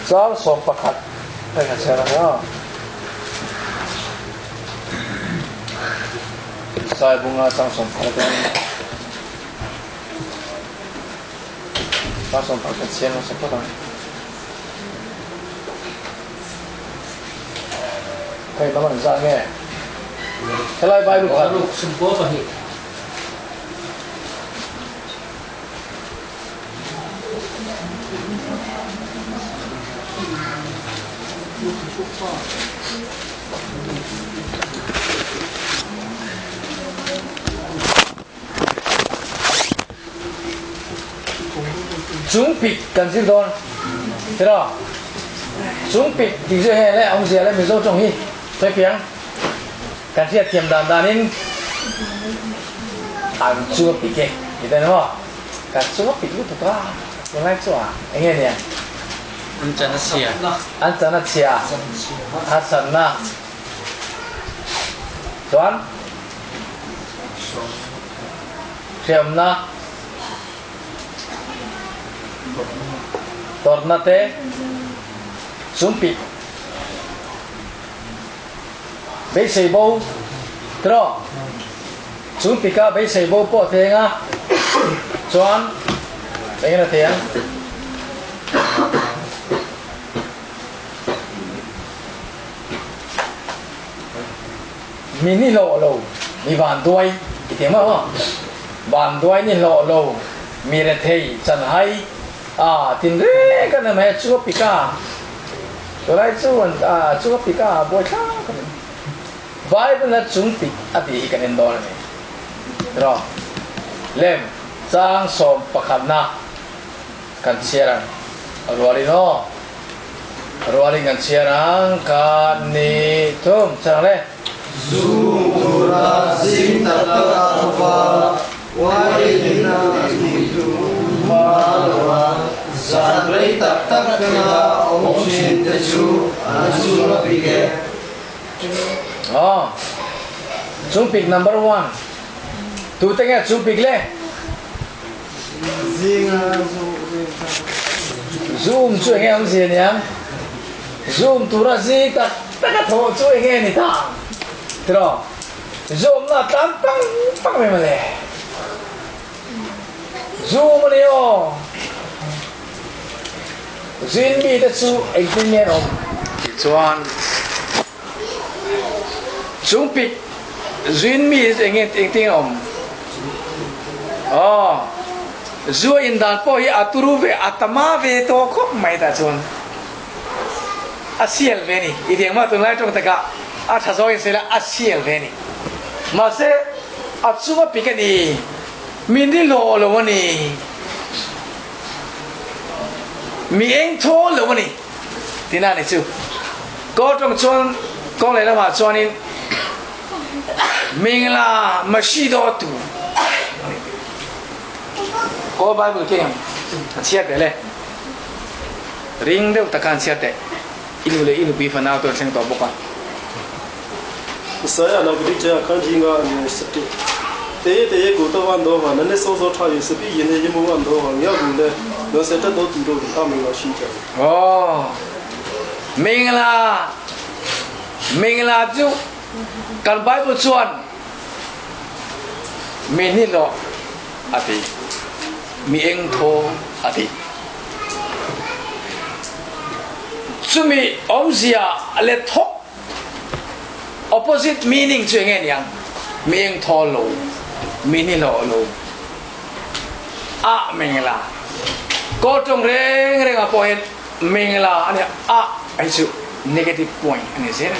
Sao sop pakat đây là xe đó sai bunga sang sop pakat sang sop pakat xe nó sop pakat cái nó mình ra nghe cái này bài được lục sum bố và hiện Chungpik cần gì đó thế đó Chungpik thì dễ hè đấy ông dễ đấy Mizo trồng hi tôi tiếng cần gì tiềm đàn đàn nên ăn Chungpik cái gì đấy đúng không cần Chungpik lúc đó tôi lại cho anh nghe nè anh chân nó xìa anh chân nó xìa anh chân na Tuan xem na tornate Chungpik bây giờ bố đó Chungpik á bây giờ bố bỏ tiền á Tuan đây là tiền mini lộ lộ mi bàn đuôi tiếng mà không bàn đuôi ni lộ lộ mi là thầy chân hay tin rê cái này mẹ chúa pika rồi lại chúa pika bôi khác vai bên là Chungpik ati cái nên đó này rồi lem sang som pakat na kan siaran ruali kan siaran kan ni tum sang le Zura sintata apa walina itu malwa sadrei tak kena omsin teju anjura pike Chungpik number 1 tu tengah Chungpik le zoom chui nghe ông gì nhỉ zoom tu ra gì ta cái thổ chui nghe nè ta đó zoom là tam băng băng mày mà nè zoom mà nè ô zoom bị ta chu anh tin nghe ông chuan Chungpik zoom bị anh tin ông Zua indan po hi aturu ve atama ve to khop mai ta chun asiel ve ni ideng ma tu lai tong taka a tha zo in sela asiel ve ni ma se atsuma pikani mindi lo lo ni mi eng tho lo ni tina ni chu ko tong chon ko le la ma chon in mingla mashi do tu có Bible kia chia để lên ring đâu ta can chia để inu bi phần nào tôi xem tổ bốc à Isaia là cái chuyện khăn gì ngã này sắp thế cụ tao ăn đó mà nên số thay đổi sắp yên hay mua ăn đó mà nhớ cũng đấy nó sẽ rất tốt từ đầu ta mình là xin chào mình là chú cần Bible chuẩn mình đi lo thì mi eng tho ati chumi omzia le thok opposite meaning chuyện nghe nhang mi eng tho lo mi ni lo mình là có trong reng point mình là anh ai chịu negative point anh sẽ này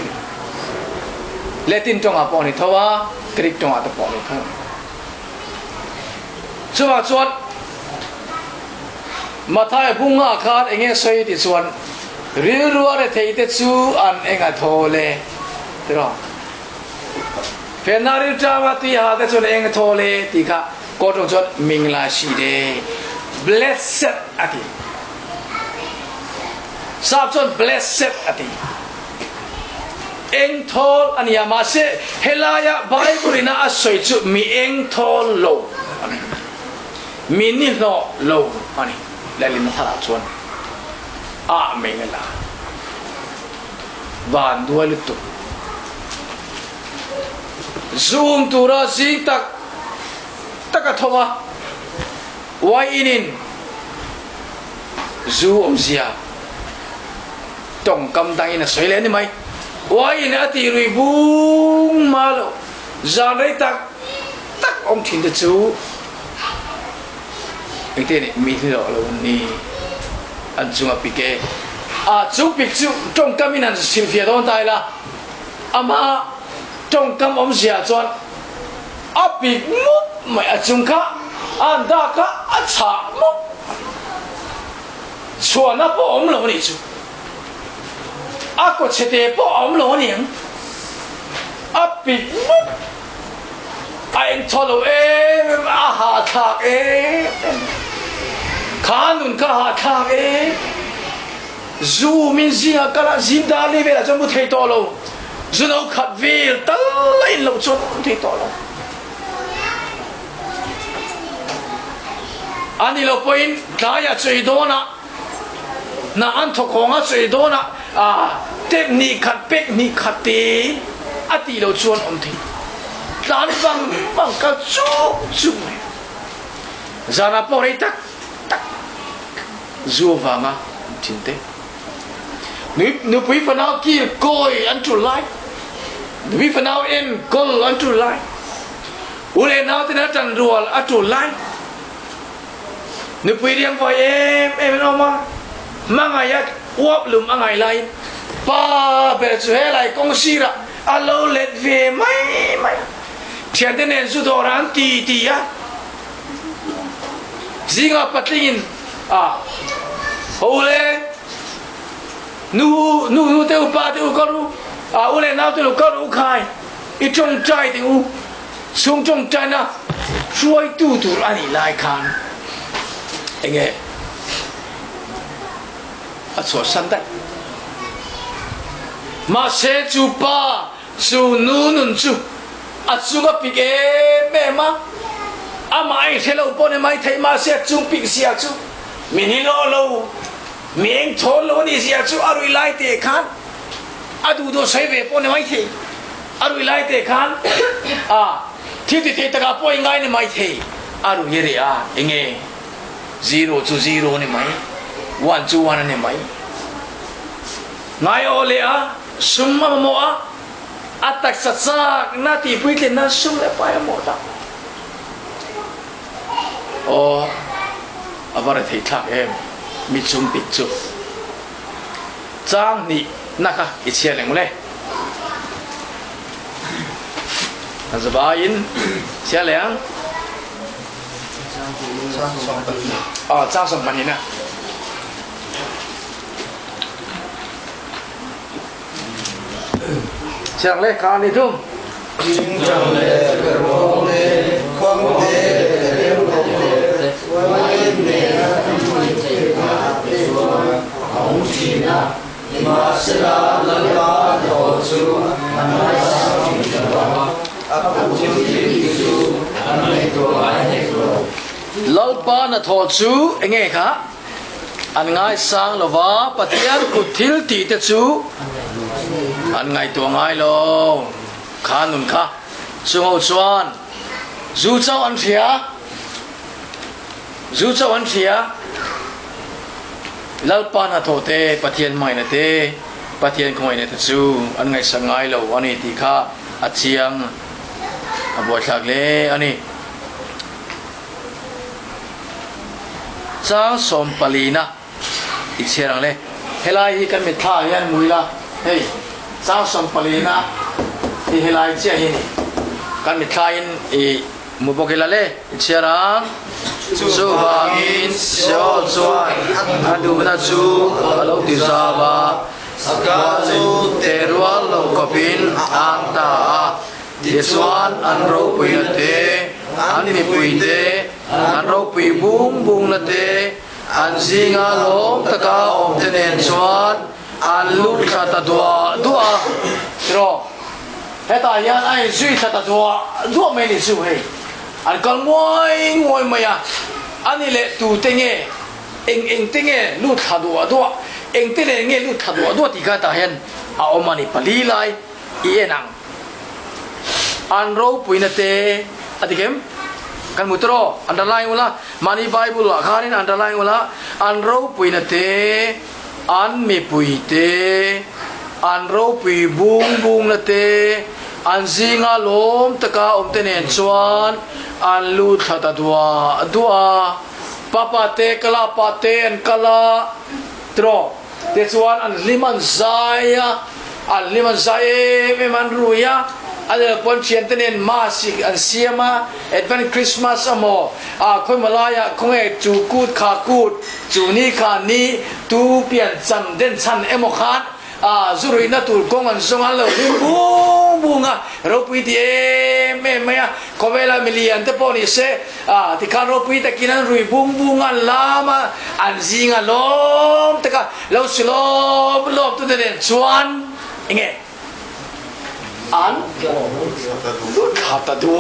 le tin trong point thôi critic trong point thôi chúa chuột mà thay bunga khát anh nghe xoay thì xuân riu rua để thấy tết chú ăn anh à thô lệ được không? Phía nào riu cha mà tuy hà tết xuân anh thô lệ thì cả có trong chuột mình là gì đấy blessed ati sắp chuột blessed ati anh thô anh ya mà sẽ helaya Bible na xoay chú mi anh thô lâu mi ni lo lâu anh lại lên thà chuan mình là van đuôi lụt tụt zoom tu ra gì tak cái thova why inin zoom zia tông cầm tay na soi lên đi mày why in ati rui bung malo gian đấy tak ông thìn được chú cái tên này mình rõ là ni anh Chungpik Chungpik chú trong cam in xin phía đó tay là ama trong cam ông già chọn bị mút mày chung khác anh đã cả chả mút chọn nó bỏ ông lâu này chú có chế độ bỏ ông lâu này bị mút anh thọ lâu hà thạc khá nun khá hà thạc dù mình gì cả là zin đa đi về là cho một thầy to lâu dù nó khát về tất lên lâu cho một thầy to lâu anh đi lâu point đã ya chơi đó na anh thọ khong á chơi đó tép ni khát tê đi lâu cho ông thầy làm bằng cái chú này giờ nó bỏ đi tắc dù vàng á chính thế nếu quý phần nào kia coi anh chủ lại quý phần nào em coi anh chủ lại u lên nào thì nó tràn rùa anh chủ lại nếu quý riêng với em nó mà ngày á uáp lùm ngày lại ba bè chú hết lại công sĩ ra alo lết về mày thiệt thế nên chú đồ ran tì á gì ngọc bắt linh hậu lệ nu teu pa teu con u lệ nào teu con u khai ít trong trai teu xuống trong trai na xuôi tu anh lại khan anh nghe số sanh đấy mà sẽ chú pa chú nu chú Chungpik mẹ mà mà anh thấy lâu bọn em ai thấy mà sẽ Chungpik xia chú mình đi lâu mình thốn lâu đi xia chú rồi lại để khán đủ đồ xây về bọn em ai thấy rồi lại để khán thì tất cả bọn em ai này thấy rồi như thế anh nghe 0 to 0 này mày 1 to 1 này mày ngay ở đây sum mà mua atak satsak na ti puitin na sum le pa mo ta avara thei thak em mi Chungpik chu chang ni naka ichia leng le azabain chia leng chang som pani na chẳng lẽ cả này không? Chẳng lẽ cái mong lẽ không thể để không thể quay về không thể để không chỉ là mà sẽ là lần ba tổ chức anh hãy sao chỉ là không chỉ chú anh hãy tổ ai hết rồi lần ba là tổ chức anh nghe cả anh ngay sang là vợ bắt tiền của thiếu tỷ thế chú anh ngay tuổi ngay lo khá nun khá chung hậu chuan dù cháu anh phía lal pa na thô tê pathian mai na tê pathian khoi na chu anh ngay sang ngay lo anh ti kha achiang abo thak le ani chang som palina icherang le helai hi kan mi tha hian muila hey chang som palina hi helai che hi ni kan mi tha in mu bokela le icherang chu hangin so chuan adu na chu alo Thinglersava saka chu terwal lo kopin ang ta Yesuan an ro pui na te an mi pui te an ro pui bung na te an zinga lom taka om tenen chuan an lut khata dua tro heta yan ai zui khata dua me ni zu hei an kal ngoi maya ani le tu tenge eng tenge lut kha dua เองเตเลเงี้ยลุทัดวัวตัวตีกาตาเห็นเอามานี่ปลีไลอีเอนังอันรู้ปุยนเตอติเกมกันมุตรออันตรายเวลามานี่ไบเบิลว่าข้านี่อันตรายเวลาอันรู้ปุยนเตอันมีปุยเตอันรู้ปุยบุงบุงนเตอันซิงาลมตะกาอมเตเนนชวนอันลูทัดดัวปะปะเตกลาปะเตนกลาตรอเตชวนอันลิมันไซอันลิมันไซเมมันรุยะอันเดปนเชียนเตเนนมาสิอันเซียมาเอ็ดวันคริสต์มาสอโมคนมาลายคงเอจูกูดขากูดจูนี่ขานี้ตูเปลี่ยนจันเด่นชันเอโมคัดสุรินาตูกงอันสงอันเลยบูบูงเราพูดที่เมย์คอเวลามิเลียนเตปอนิเซที่การเราพูดตะกี้นั้นรุยบูบูงอันลามาอันซิงอันลมตะก้าเราสลบตัวเด่นชวนยังไงอันดูขาตาดู